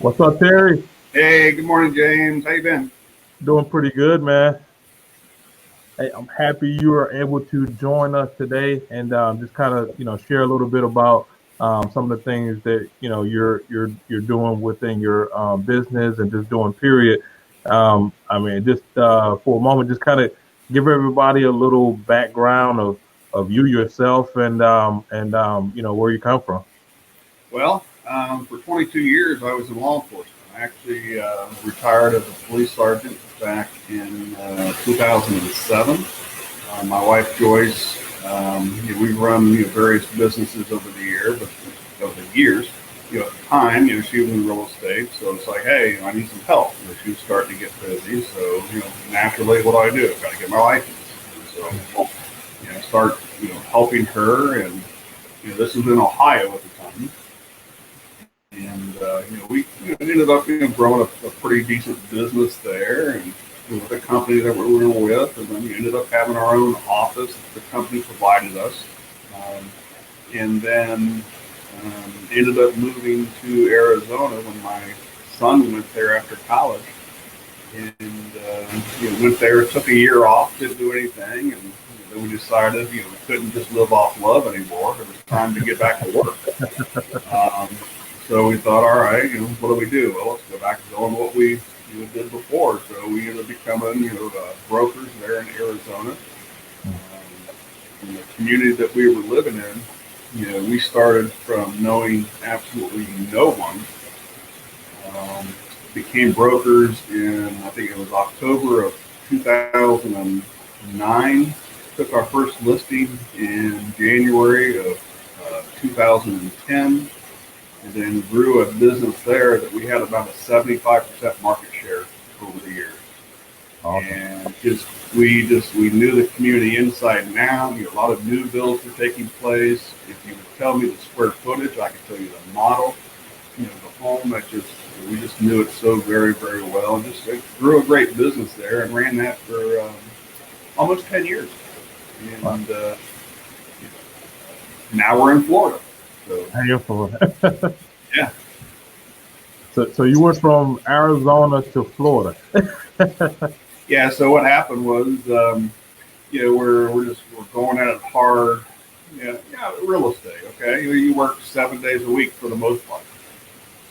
What's up, Terry? Hey, good morning, James. How you been? Doing pretty good, man. Hey, I'm happy you are able to join us today and just kind of, share a little bit about some of the things that you're doing within your business and just doing. Period. I mean, just for a moment, just kind of give everybody a little background of you yourself and where you come from. Well, for 22 years, I was in law enforcement. I actually retired as a police sergeant back in 2007. My wife Joyce, we run various businesses over the year, but over the years, at the time, she was in real estate, so it's like, hey, I need some help. She was starting to get busy, so naturally, what do I do? I've got to get my license. And so, start helping her, and this was in Ohio at the time. And we ended up growing a pretty decent business there, and with the company that we were with, and then we ended up having our own office that the company provided us, and then ended up moving to Arizona when my son went there after college, and went there, took a year off, didn't do anything, and then we decided we couldn't just live off love anymore. It was time to get back to work. So we thought, all right, what do we do? Well, let's go back to doing what we did before. So we ended up becoming, brokers there in Arizona. In the community that we were living in, we started from knowing absolutely no one. Became brokers in, I think it was October of 2009. Took our first listing in January of 2010. And then grew a business there that we had about a 75% market share over the years. Awesome. And we knew the community inside and out. A lot of new builds were taking place. If you would tell me the square footage, I could tell you the model. The home, we just knew it so very, very well. And just grew a great business there and ran that for almost 10 years. And wow. Now we're in Florida. So, yeah. So you went from Arizona to Florida. Yeah. So what happened was, we're going at it hard. Yeah, real estate. Okay, you work 7 days a week for the most part.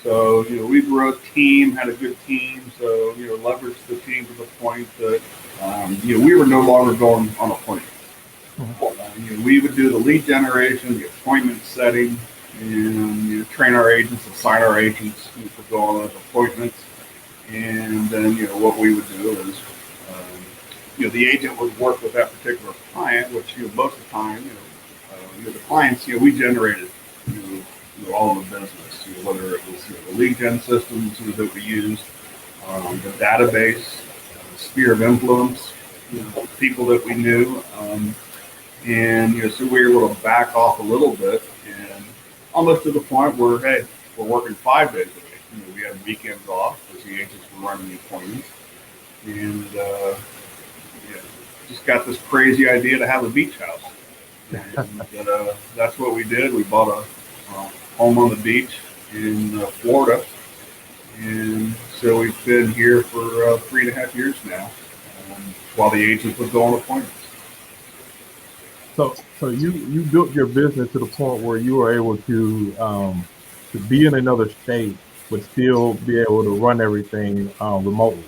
So we grew a team, had a good team. So leveraged the team to the point that we were no longer going on appointments. We would do the lead generation, the appointment setting, and train our agents, assign our agents for going on those appointments. And then what we would do is the agent would work with that particular client, which most of the time the clients we generated all of the business, whether it was the lead gen systems that we used, the database, the sphere of influence, people that we knew. And so we were able to back off a little bit, and almost to the point where, hey, we're working 5 days a week. We had weekends off because the agents were running the appointments, and just got this crazy idea to have a beach house, and that's what we did. We bought a home on the beach in Florida, and so we've been here for 3.5 years now, while the agents would go on appointments. So you built your business to the point where you were able to be in another state, but still be able to run everything remotely.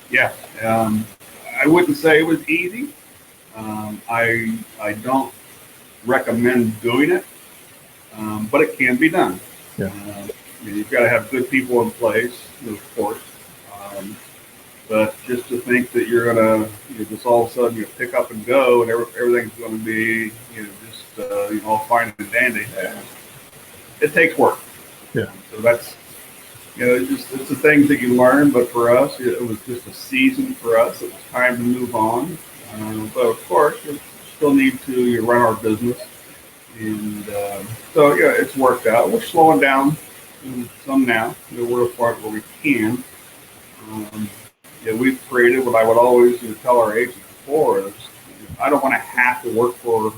Yeah, I wouldn't say it was easy. I don't recommend doing it, but it can be done. Yeah. You've got to have good people in place, of course. But just to think that you're gonna just all of a sudden pick up and go and everything's going to be all fine and dandy, it takes work. Yeah. So that's it's the things that you learn. But for us, it was just a season for us. It was time to move on. But of course, you still need to run our business, and so it's worked out. We're slowing down some now. We're at a point where we can. We've created what I would always tell our agents before is, I don't want to have to work for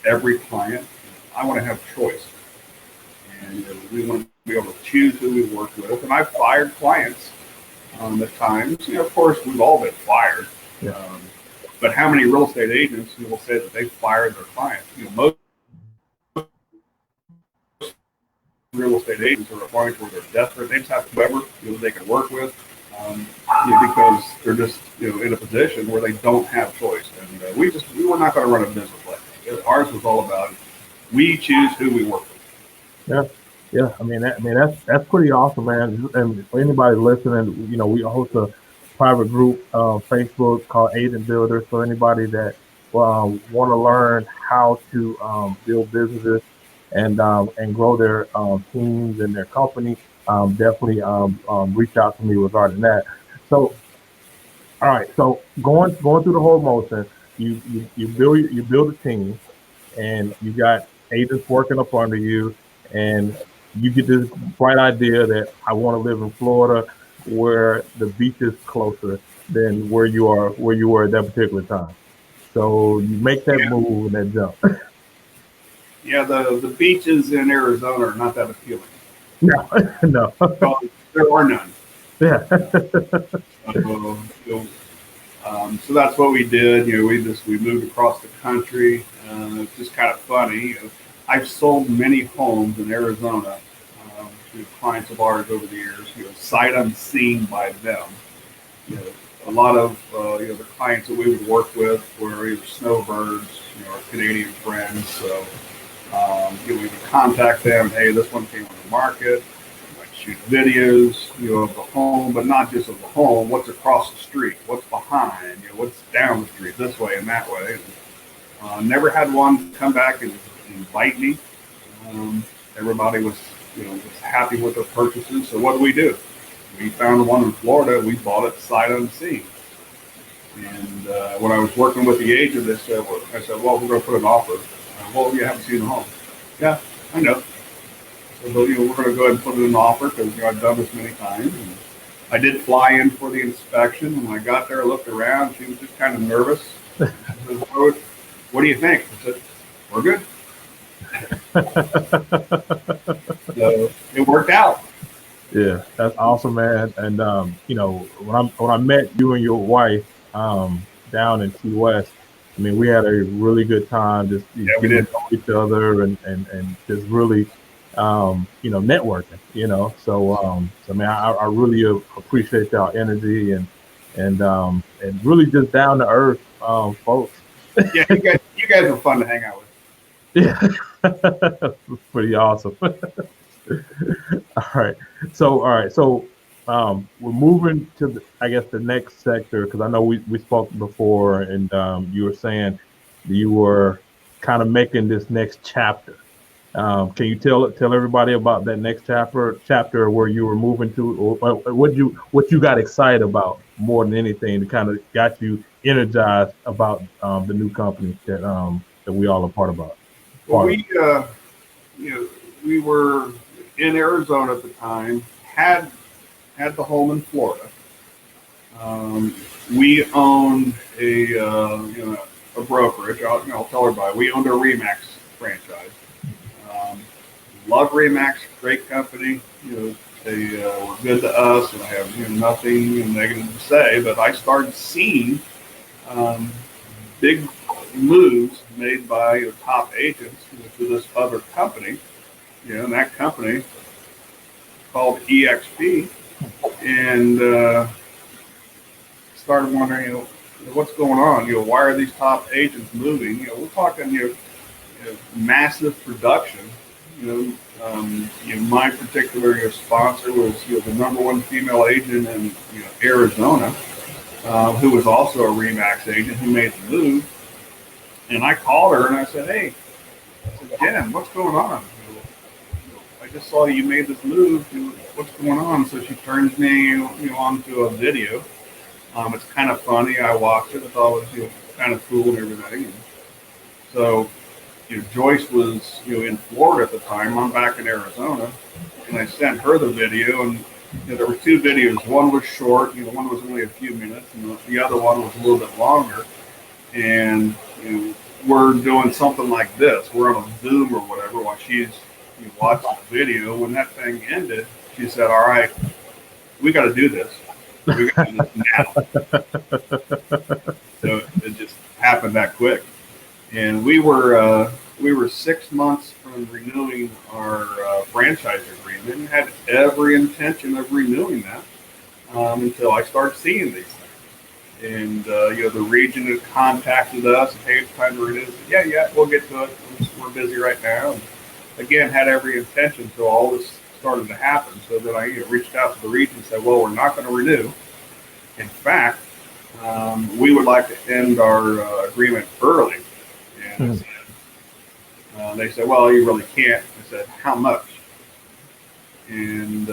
every client. I want to have choice. and we want to be able to choose who we work with. And I've fired clients at times. Of course, we've all been fired. Yeah. But how many real estate agents will say that they fired their clients? Most real estate agents are at a point where they're desperate. They just have whoever they can work with, because they're just in a position where they don't have choice. And we were not going to run a business like that. Ours was all about we choose who we work with. Yeah. I mean that's pretty awesome, man. And for anybody listening, we host a private group Facebook called Agent Builders. So anybody that want to learn how to build businesses and grow their teams and their company, definitely reach out to me regarding that. So, all right. So going through the whole motion, you build a team, and you got agents working up under you, and you get this bright idea that I want to live in Florida, where the beach is closer than where you were at that particular time. So you make that move and that jump. Yeah, the beaches in Arizona are not that appealing. No, no. Well, there are none. Yeah. So that's what we did. We moved across the country. It's just kind of funny. I've sold many homes in Arizona to clients of ours over the years. Sight unseen by them. A lot of the clients that we would work with were either snowbirds, our Canadian friends. So we would contact them. Hey, this one came on the market. Shoot videos, of the home, but not just of the home. What's across the street? What's behind? What's down the street? This way and that way. Never had one come back and invite me. Everybody was happy with their purchases. So what do? We found one in Florida. We bought it sight unseen. And when I was working with the agent, I said, well, we're going to put an offer. Well, you haven't seen the home. Yeah, I know. So, we're going to go ahead and put in an offer because I've done this many times. And I did fly in for the inspection. When I got there, I looked around. She was just kind of nervous. She said, what do you think? I said, we're good. So it worked out. Yeah, that's awesome, man. And when I met you and your wife down in Key West, I mean, we had a really good time just we did. to know each other and just really networking. So man, I really appreciate y'all energy and really just down to earth folks. Yeah, you guys are fun to hang out with. Yeah, pretty awesome. All right. So we're moving to the next sector, because I know we spoke before, and you were saying you were kind of making this next chapter. Can you tell everybody about that next chapter where you were moving to, or what you got excited about more than anything to kind of got you energized about the new company that we all are part about? Well, we were in Arizona at the time, had the home in Florida. We owned a brokerage. I'll tell everybody, we owned a RE/MAX franchise. Love RE/MAX, great company. They were good to us, and I have nothing negative to say. But I started seeing big moves made by top agents to this other company. And that company called EXP, and started wondering, what's going on? Why are these top agents moving? We're talking, massive production. My particular sponsor was the number one female agent in Arizona, who was also a RE/MAX agent who made the move. And I called her and I said, hey, Jen, what's going on? I just saw you made this move. What's going on? So she turns me onto a video. It's kind of funny. I watched it. I thought it was kind of cool and everything. So Joyce was in Florida at the time. I'm back in Arizona, and I sent her the video. And there were two videos. One was short. One was only a few minutes, and the other one was a little bit longer. And we're doing something like this. We're on a Zoom or whatever while she's you watched the video. When that thing ended, she said, "All right, we got to do this. We got to do this now." So it just happened that quick, and we were 6 months from renewing our franchise agreement, and had every intention of renewing that until I started seeing these things. And the region had contacted us, and hey, it's time to renew. Yeah, we'll get to it. We're busy right now. And again, had every intention until all this started to happen. So then I reached out to the region and said, well, we're not going to renew. In fact, we would like to end our agreement early. And I said, they said, well, you really can't. I said, how much? And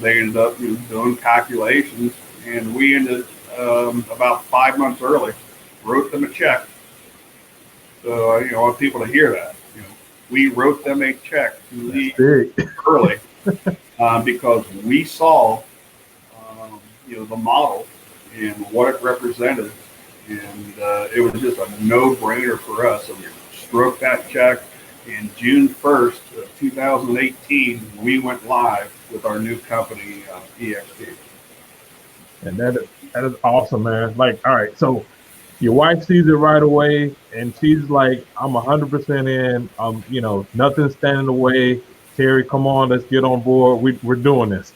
they ended up doing calculations, and we ended about 5 months early, wrote them a check. So I want people to hear that. We wrote them a check to leave early because we saw the model and what it represented, and it was just a no-brainer for us. So we stroked that check. And June 1st of 2018, we went live with our new company, EXP. And that is awesome, man. Like, all right, so your wife sees it right away, and she's like, "I'm 100% in. Nothing's standing in the way. Terry, come on, let's get on board. We're doing this."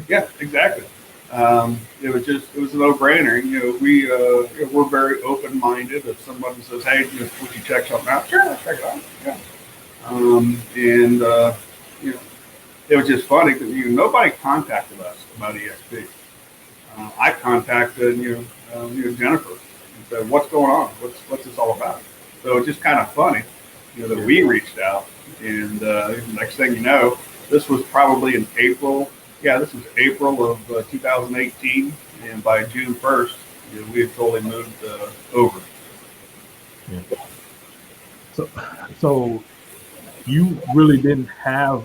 Yeah, exactly. It was a no-brainer. We're very open-minded. If somebody says, "Hey, would you check something out?" Sure, I'll check it out. Yeah. It was just funny because nobody contacted us about EXP. I contacted Jennifer and said, "What's going on? What's this all about?" So it's just kind of funny, that we reached out, and next thing you know, this was probably in April. Yeah, this was April of 2018, and by June 1st, we had totally moved over. Yeah. So you really didn't have,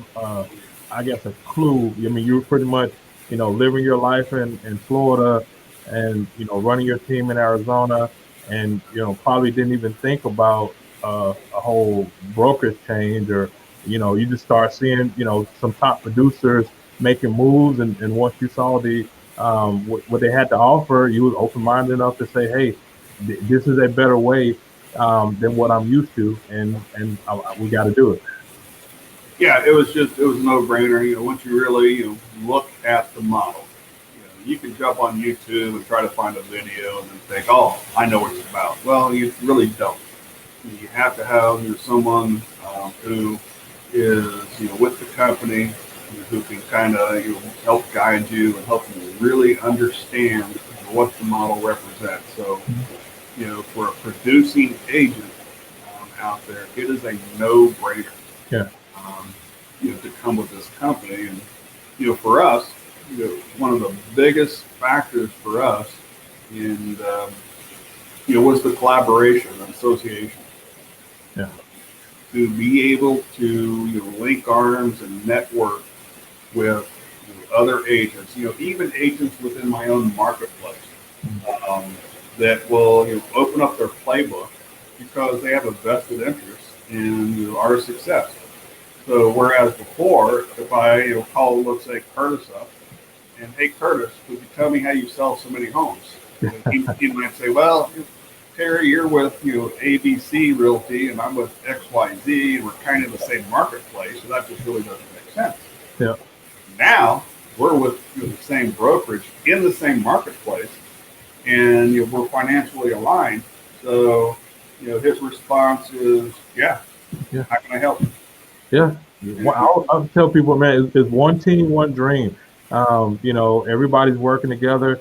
I guess, a clue. I mean, you were pretty much, living your life in Florida, and running your team in Arizona, and probably didn't even think about a whole brokerage change, or you just start seeing some top producers making moves, and once you saw the what they had to offer, you was open-minded enough to say, hey, this is a better way than what I'm used to, and we got to do it. Yeah, it was a no-brainer. Once you really look at the model, you can jump on YouTube and try to find a video and then think, oh, I know what it's about. Well, you really don't. You have to have someone who is with the company, who can kind of help guide you and help you really understand what the model represents. So, for a producing agent out there, it is a no-brainer. Yeah. To come with this company, and for us, one of the biggest factors for us, and was the collaboration and association. Yeah. To be able to link arms and network with other agents, even agents within my own marketplace, that will open up their playbook because they have a vested interest in our success. So whereas before, if I call, let's say, Curtis up, and hey, Curtis, would you tell me how you sell so many homes? He might say, well, Terry, you're with ABC Realty, and I'm with XYZ, and we're kind of the same marketplace, so that just really doesn't make sense. Yeah. Now we're with the same brokerage in the same marketplace, and we're financially aligned. So his response is, yeah. How can I help? Yeah. Well, I'll tell people, man, it's one team, one dream. Everybody's working together.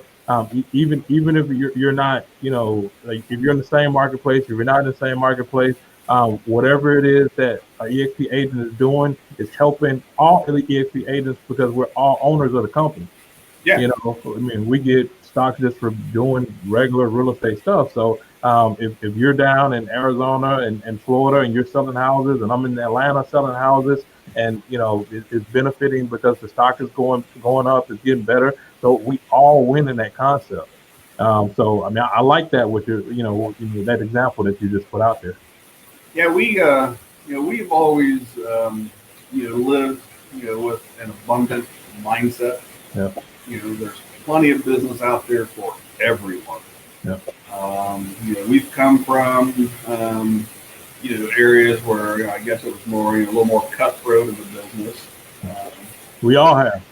Even if you're not, like if you're in the same marketplace, if you're not in the same marketplace, whatever it is that an EXP agent is doing is helping all the EXP agents, because we're all owners of the company. Yeah. I mean, we get stock just for doing regular real estate stuff. So if you're down in Arizona and Florida, and you're selling houses, and I'm in Atlanta selling houses, and it's benefiting because the stock is going up, it's getting better. So we all win in that concept. So I mean, I like that with your that example that you just put out there. Yeah, we've always live, with an abundant mindset. Yeah. There's plenty of business out there for everyone. Yeah. We've come from, areas where I guess it was more, a little more cutthroat in the business. We all have.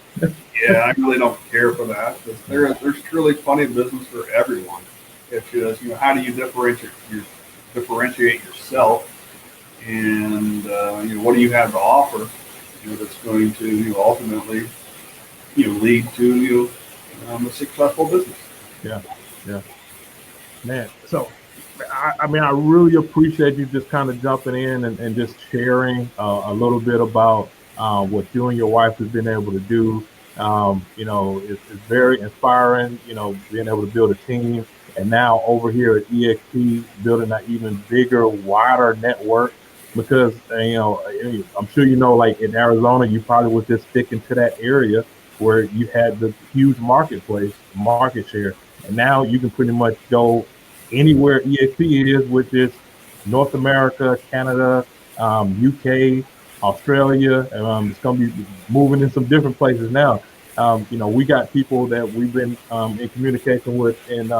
Yeah, I really don't care for that. There's truly plenty of business for everyone. It's just, how do you differentiate yourself, and what do you have to offer, that's going to ultimately, lead to a successful business. Yeah, yeah, man. So, I mean, I really appreciate you just kind of jumping in and just sharing a little bit about what you and your wife have been able to do. It's very inspiring, being able to build a team. And now over here at EXP, building an even bigger, wider network. Because, I'm sure like in Arizona, you probably was just sticking to that area where you had the huge market share. And now you can pretty much go anywhere EXP is, which is North America, Canada, UK, Australia. It's going to be moving in some different places now. We got people that we've been in communication with in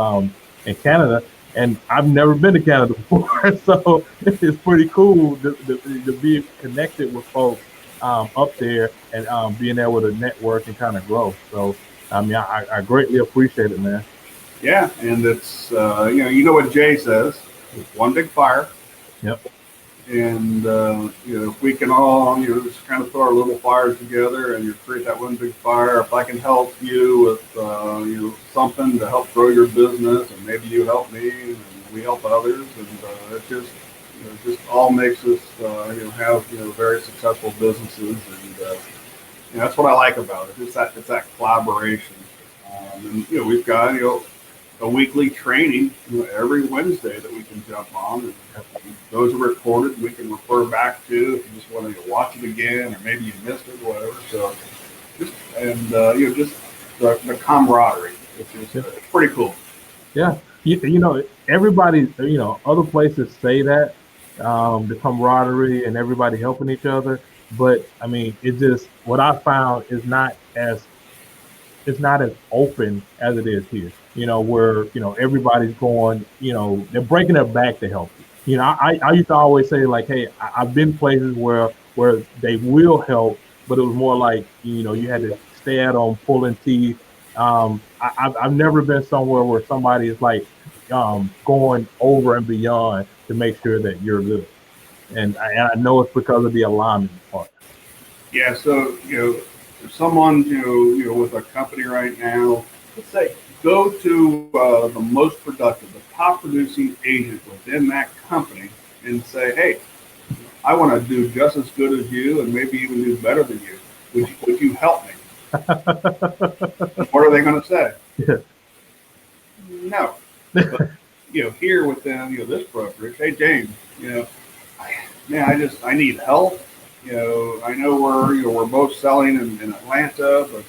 Canada, and I've never been to Canada before, so it's pretty cool to be connected with folks up there and being able to network and kind of grow. So, I mean, I greatly appreciate it, man. Yeah, and it's what Jay says, it's one big fire. Yep. And if we can all just kind of put our little fires together and create that one big fire. If I can help you with something to help grow your business, and maybe you help me and we help others, and it just all makes us have very successful businesses, and that's what I like about it. It's that collaboration, and we've got a weekly training every Wednesday that we can jump on, and those are recorded. We can refer back to if you just want to watch it again, or maybe you missed it, or whatever. So just the camaraderie. It's pretty cool. Yeah, everybody, other places say that the camaraderie and everybody helping each other, but I mean, it's just what I found is it's not as open as it is here. Where everybody's going, they're breaking their back to help you. I used to always say like, hey, I've been places where they will help, but it was more like you had to stay at them pulling teeth. I've never been somewhere where somebody is like going over and beyond to make sure that you're good, and I know it's because of the alignment part. Yeah. So if someone with a company right now, let's say, go to the most productive, the top producing agent within that company, and say, hey, I want to do just as good as you, and maybe even do better than you. Would you help me? What are they going to say? Yeah. No. But, here within this brokerage, hey James, I need help. I know we're both selling in Atlanta, but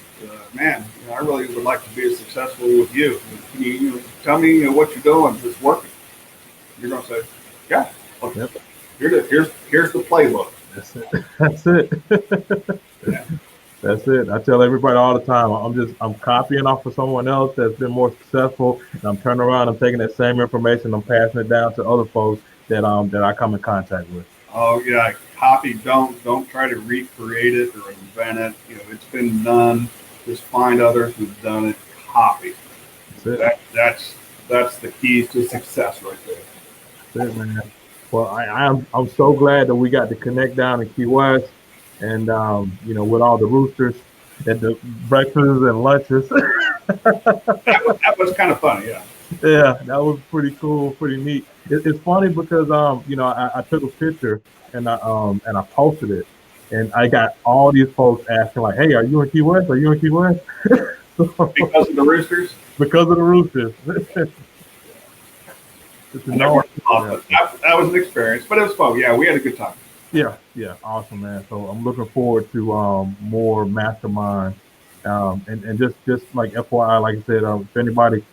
man, I really would like to be as successful with you. Can you tell me what you're doing that's working? You're going to say, yeah. Okay. Yep. Here's the playbook. That's it. That's it. Yeah. That's it. I tell everybody all the time, I'm copying off of someone else that's been more successful, and I'm turning around, I'm taking that same information, I'm passing it down to other folks that I come in contact with. Oh yeah, copy. Don't try to recreate it or invent it. It's been done. Just find others who've done it. Copy. That's the keys to success right there. That's it, man. Well, I'm so glad that we got to connect down in Key West, and with all the roosters at the breakfasts and lunches. that was kind of funny, yeah. Yeah, that was pretty cool, pretty neat. It's funny because I took a picture and I posted it, and I got all these folks asking like, "Hey, are you in Key West? Are you in Key West?" Because of the roosters. Because of the roosters. That was an experience, but it was fun. Yeah, we had a good time. Yeah, awesome, man. So I'm looking forward to more mastermind, and just like FYI, like I said, if anybody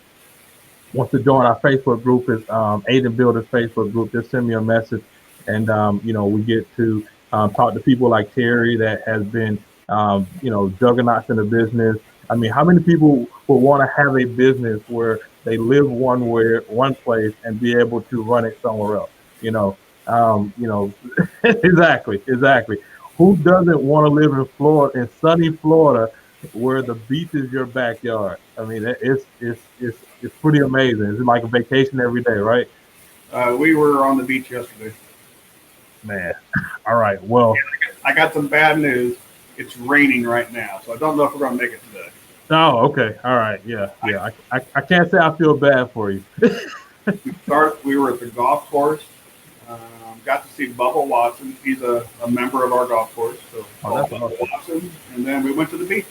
wants to join our Facebook group, is Aiden Builders Facebook group. Just send me a message, and we get to talk to people like Terry that has been, juggernauts in the business. I mean, how many people would want to have a business where they live one place, and be able to run it somewhere else? You know, exactly, exactly. Who doesn't want to live in Florida, in sunny Florida, where the beach is your backyard? I mean, it's pretty amazing. It's like a vacation every day, right? We were on the beach yesterday. Man, all right. Well, I got some bad news. It's raining right now, so I don't know if we're going to make it today. oh, okay. All right. Yeah, yeah. I can't say I feel bad for you. We were at the golf course. Got to see Bubba Watson. He's a member of our golf course. So Oh, that's Bubba awesome. Watson, and then we went to the beach.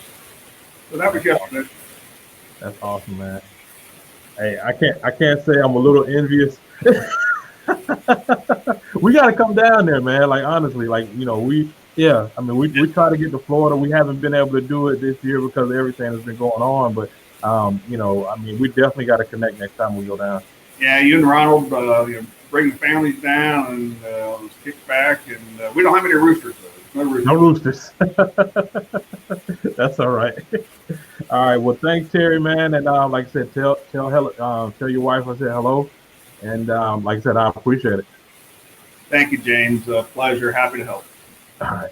So that was yesterday. That's awesome, man. Hey, I can't say I'm a little envious. We got to come down there, man. Like honestly, like yeah. I mean, we try to get to Florida. We haven't been able to do it this year because of everything that's been going on. But I mean, we definitely got to connect next time we go down. Yeah, you and Ronald, bring the families down and let's kick back. And we don't have any roosters though. No roosters. No roosters. That's all right. All right. Well, thanks, Terry, man. And like I said, tell your wife I said hello. And like I said, I appreciate it. Thank you, James. Pleasure. Happy to help. All right.